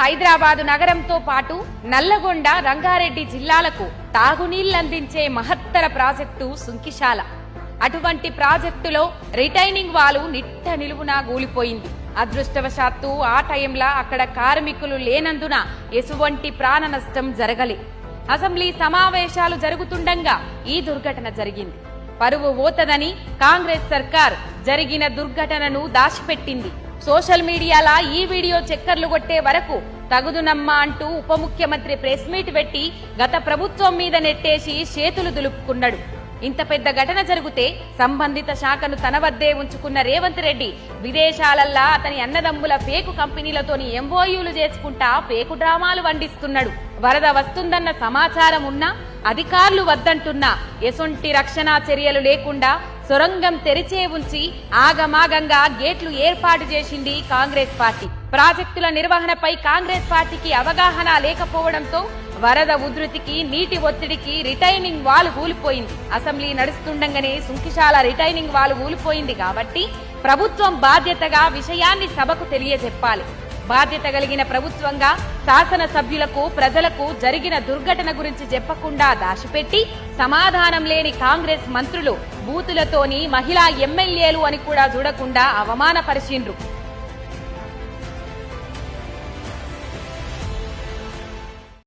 హైదరాబాదు నగరంతో పాటు నల్లగొండ, రంగారెడ్డి జిల్లాలకు తాగునీళ్లందించే మహత్తర ప్రాజెక్టు సుంకిశాల. అటువంటి ప్రాజెక్టులో రిటైనింగ్ వాలు నిట్ట నిలువునా కూలిపోయింది. అదృష్టవశాత్తు ఆ టైంలో అక్కడ కార్మికులు లేనందున ఎటువంటి ప్రాణ నష్టం జరగలే. అసెంబ్లీ సమావేశాలు జరుగుతుండగా ఈ దుర్ఘటన జరిగింది. పరువు పోతదని కాంగ్రెస్ సర్కార్ జరిగిన దుర్ఘటనను దాచిపెట్టింది. సోషల్ మీడియాలో ఈ వీడియో చక్కర్లు కొట్టే వరకు తగుదునమ్మా అంటూ ఉప ముఖ్యమంత్రి ప్రెస్ మీట్ పెట్టి గత ప్రభుత్వం మీద నెట్టేసి చేతులు దులుపుకున్నాడు. ఇంత పెద్ద ఘటన జరిగితే సంబంధిత శాఖను తన వద్దే ఉంచుకున్న రేవంత్ రెడ్డి విదేశాలల్లా అతని అన్నదమ్ముల ఫేకు కంపెనీలతోని ఎంఓయూలు చేసుకుంటా ఫేకు డ్రామాలు వండిస్తున్నాడు. వరద వస్తుందన్న సమాచారం ఉన్నా అధికారులు వద్దంటున్నా ఎసొంటి రక్షణ చర్యలు లేకుండా సొరంగం తెరిచే ఉంచి ఆగమాగంగా గేట్లు ఏర్పాటు చేసింది కాంగ్రెస్ పార్టీ. ప్రాజెక్టుల నిర్వహణపై కాంగ్రెస్ పార్టీకి అవగాహన లేకపోవడంతో వరద ఉధృతికి, నీటి ఒత్తిడికి రిటైనింగ్ వాల్ కూలిపోయింది. అసెంబ్లీ నడుస్తుండగానే సుంకిశాల రిటైనింగ్ వాల్ కూలిపోయింది కాబట్టి ప్రభుత్వం బాధ్యతగా విషయాన్ని సభకు తెలియజెప్పాలి. బాధ్యత కలిగిన ప్రభుత్వంగా శాసనసభ్యులకు, ప్రజలకు జరిగిన దుర్ఘటన గురించి చెప్పకుండా దాచిపెట్టి సమాధానం లేని కాంగ్రెస్ మంత్రులు బూతులతోని మహిళా ఎమ్మెల్యేలు అని కూడా చూడకుండా అవమానపరిచిండ్రు.